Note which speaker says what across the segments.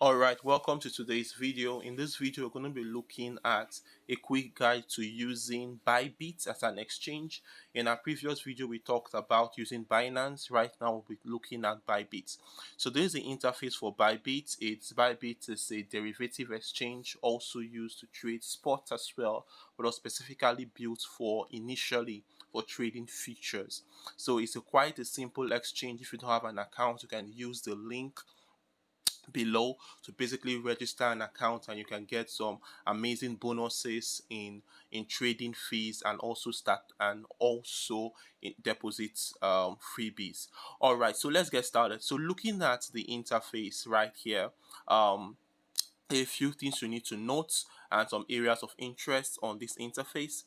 Speaker 1: Alright, welcome to today's video. In this video, we're going to be looking at a quick guide to using BYBIT as an exchange. In our previous video, we talked about using Binance. Right now, we'll be looking at BYBIT. So this is the interface for BYBIT. BYBIT is a derivative exchange also used to trade spot as well, but was specifically built for initially for trading futures. So it's quite a simple exchange. If you don't have an account, you can use the link below to basically register an account, and you can get some amazing bonuses in trading fees, and also in deposit freebies. All right, so let's get started. So looking at the interface right here, a few things you need to note and some areas of interest on this interface.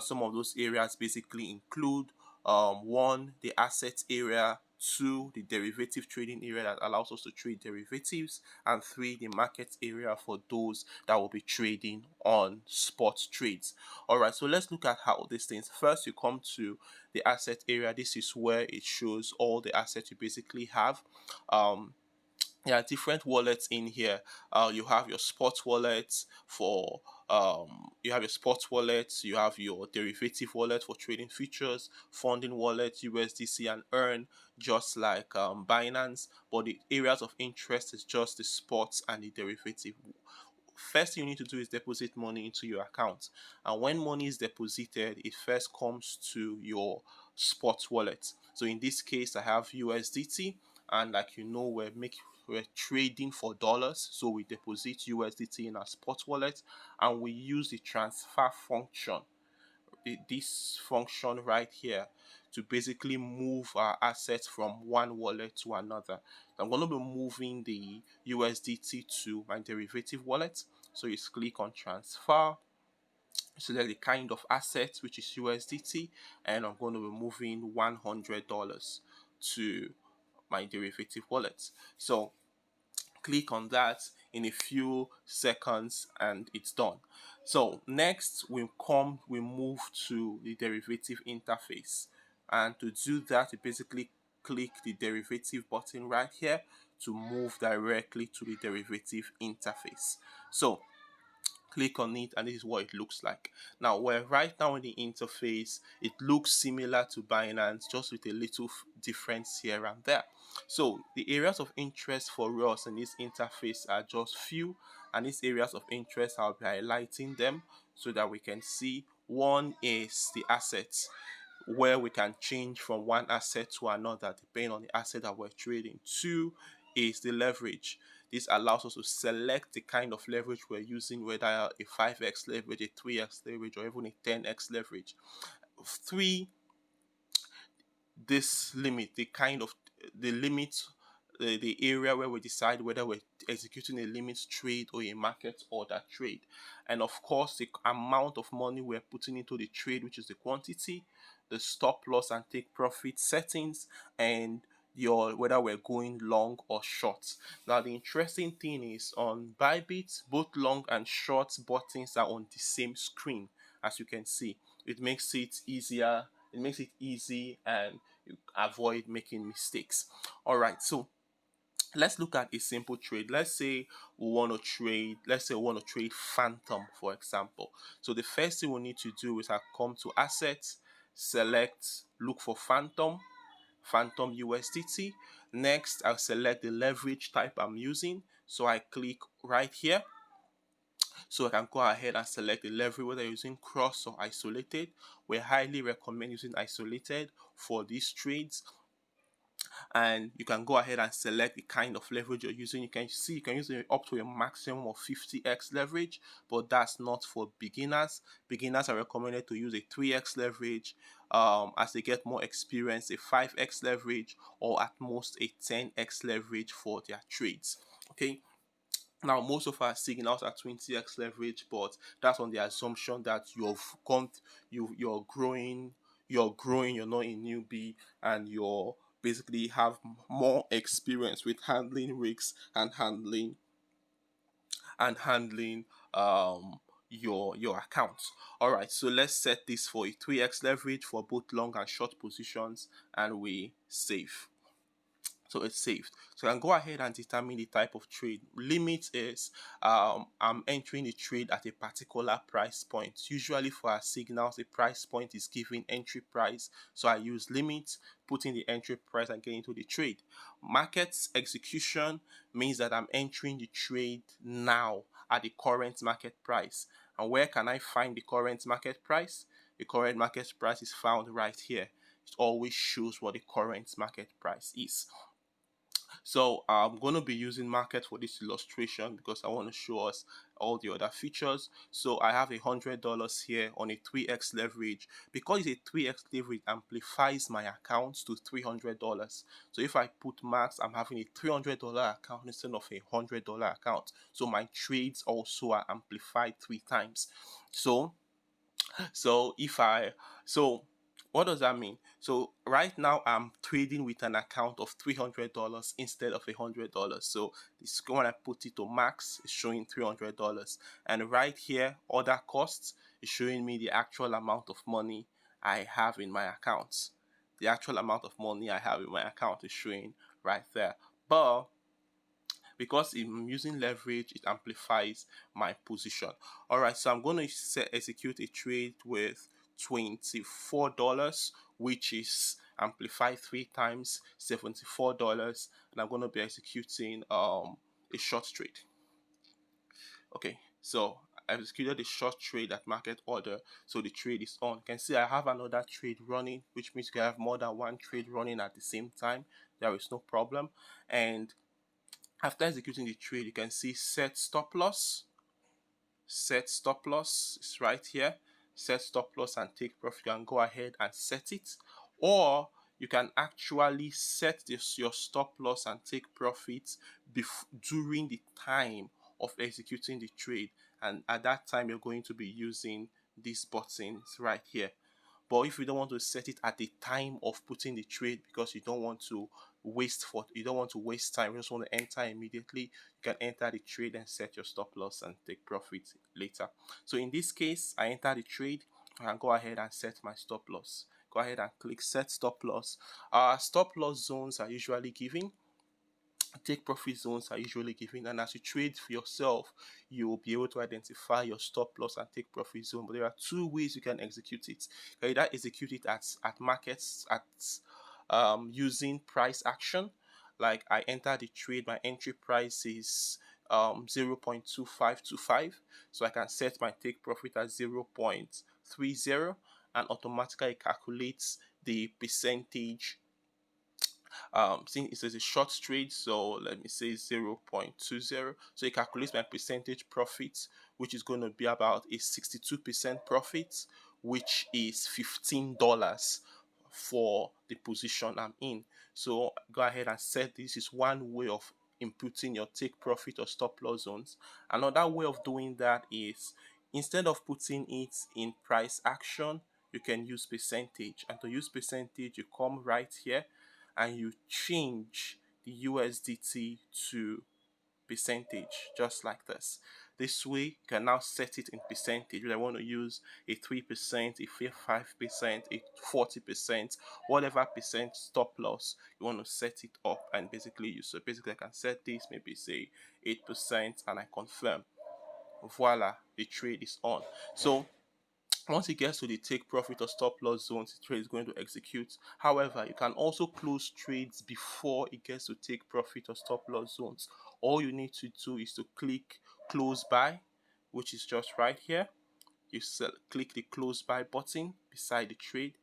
Speaker 1: Some of those areas basically include one, the assets area, two, the derivative trading area that allows us to trade derivatives, and three, the market area for those that will be trading on spot trades. All right, so let's look at how these things. First, you come to the asset area. This is where it shows all the assets you basically have. There are different wallets in here. You have your spot wallet for you have your spot wallet, you have your derivative wallet for trading futures, funding wallet, USDC and earn, just like Binance. But the areas of interest is just the spots and the derivative. First thing you need to do is deposit money into your account, and when money is deposited, it first comes to your spot wallet. So in this case, I have USDT, and like you know, we're trading for dollars, so we deposit USDT in our spot wallet, and we use the transfer function, this function right here, to basically move our assets from one wallet to another. I'm going to be moving the USDT to my derivative wallet. So you click on transfer, select the kind of asset, which is USDT, and I'm going to be moving $100 to my derivative wallet. So click on that in a few seconds and it's done. So next we move to the derivative interface, and to do that you basically click the derivative button right here to move directly to the derivative interface. So click on it and this is what it looks like. Now we're right now in the interface. It looks similar to Binance, just with a little difference here and there. So the areas of interest for us in this interface are just few, and these areas of interest, I'll be highlighting them so that we can see. One is the assets, where we can change from one asset to another depending on the asset that we're trading. Two is the leverage. This allows us to select the kind of leverage we're using, whether a 5x leverage, a 3x leverage, or even a 10x leverage. Three, this limit, the limit, the area where we decide whether we're executing a limit trade or a market order trade. And of course, the amount of money we're putting into the trade, which is the quantity, the stop loss and take profit settings, and your whether we're going long or short. Now the interesting thing is, on BYBIT, both long and short buttons are on the same screen. As you can see, it makes it easier, it makes it easy, and you avoid making mistakes. All right, so let's look at a simple trade. Let's say we want to trade phantom, for example. So the first thing we need to do is I come to assets, look for phantom USDT. Next, I'll select the leverage type I'm using, so I click right here. So I can go ahead and select the leverage, whether you're using cross or isolated. We highly recommend using isolated for these trades, and you can go ahead and select the kind of leverage you're using. You can see you can use it up to a maximum of 50x leverage, but that's not for beginners. Beginners are recommended to use a 3x leverage. As they get more experience, a 5x leverage, or at most a 10x leverage for their trades. Okay. Now, most of our signals are 20x leverage, but that's on the assumption that you're not a newbie, and you're basically have more experience with handling risks and handling your accounts. All right, so let's set this for a 3x leverage for both long and short positions, and we save. So it's saved. So I can go ahead and determine the type of trade. Limit is I'm entering the trade at a particular price point. Usually for our signals, the price point is given entry price. So I use limit, put in the entry price and get into the trade. Markets execution means that I'm entering the trade now at the current market price. And where can I find the current market price? The current market price is found right here. It always shows what the current market price is. So I'm going to be using market for this illustration because I want to show us all the other features. So I have $100 here on a 3x leverage. Because it's a 3x leverage, amplifies my account to $300. So if I put max, I'm having a $300 account instead of a $100 account. So my trades also are amplified 3 times. So if I so what does that mean? So right now I'm trading with an account of $300 instead of $100. So this when I put it to max, it's showing $300. And right here, other costs is showing me the actual amount of money I have in my account. The actual amount of money I have in my account is showing right there. But because I'm using leverage, it amplifies my position. All right, so I'm going to execute a trade with $24, which is amplified 3 times, $74, and I'm going to be executing a short trade. Okay, so I executed a short trade at market order, so the trade is on. You can see I have another trade running, which means you can have more than one trade running at the same time. There is no problem. And after executing the trade, you can see set stop loss. Set stop loss is right here. Set stop loss and take profit. You can go ahead and set it, or you can actually set your stop loss and take profits during the time of executing the trade. And at that time, you're going to be using these buttons right here. But if you don't want to set it at the time of putting the trade because you don't want to waste time, you just want to enter immediately, you can enter the trade and set your stop loss and take profit later. So in this case, I enter the trade. I can go ahead and set my stop loss. Go ahead and click set stop loss. Stop loss zones are usually given. Take profit zones are usually given, and as you trade for yourself, you will be able to identify your stop loss and take profit zone. But there are 2 ways you can execute it. You can either execute it at markets using price action. Like I enter the trade, my entry price is 0.2525, so I can set my take profit at 0.30 and automatically calculates the percentage. Since it says a short trade, so let me say 0.20, so it calculates my percentage profit, which is going to be about a 62% profit, which is $15 for the position I'm in. So go ahead and set this. Is one way of inputting your take profit or stop loss zones. Another way of doing that is, instead of putting it in price action, you can use percentage. And to use percentage, you come right here and you change the USDT to percentage, just like this. This way, you can now set it in percentage. I want to use a 3%, a 5%, a 40%, whatever percent stop loss you want to set it up and basically use. So basically, I can set this, maybe say 8%, and I confirm. Voila, the trade is on. So once it gets to the take profit or stop loss zones, the trade is going to execute. However, you can also close trades before it gets to take profit or stop loss zones. All you need to do is to click close by, which is just right here. You click the close by button beside the trade.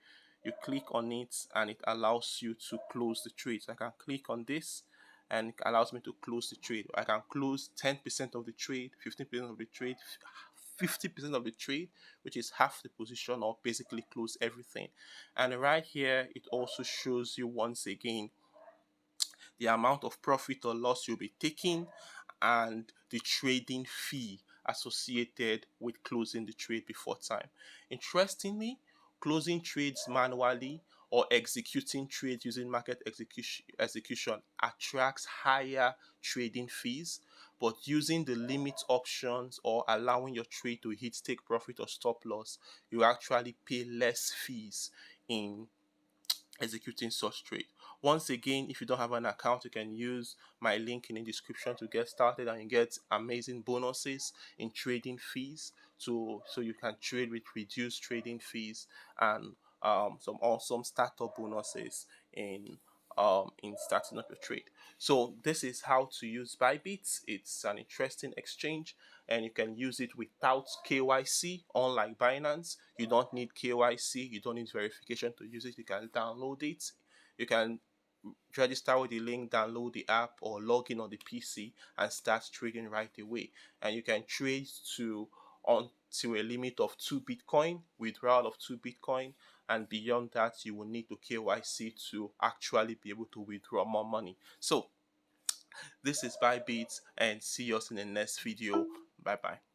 Speaker 1: You click on it and it allows you to close the trade. So I can click on this and it allows me to close the trade. I can close 10% of the trade, 15% of the trade, 50% of the trade, which is half the position, or basically close everything. And right here, it also shows you once again the amount of profit or loss you'll be taking and the trading fee associated with closing the trade before time. Interestingly, closing trades manually or executing trades using market execution attracts higher trading fees, but using the limit options or allowing your trade to hit take profit or stop loss, you actually pay less fees in executing such trade. Once again, if you don't have an account, you can use my link in the description to get started, and you get amazing bonuses in trading fees so you can trade with reduced trading fees and some awesome startup bonuses in starting up your trade. So this is how to use BYBIT. It's an interesting exchange, and you can use it without KYC. Unlike Binance, you don't need KYC, you don't need verification to use it. You can download it, you can register with the link, download the app, or log in on the PC and start trading right away. And you can trade to until a limit of 2 Bitcoin, withdrawal of 2 Bitcoin, and beyond that, you will need to KYC to actually be able to withdraw more money. So this is BYBIT, and see us in the next video. Bye bye.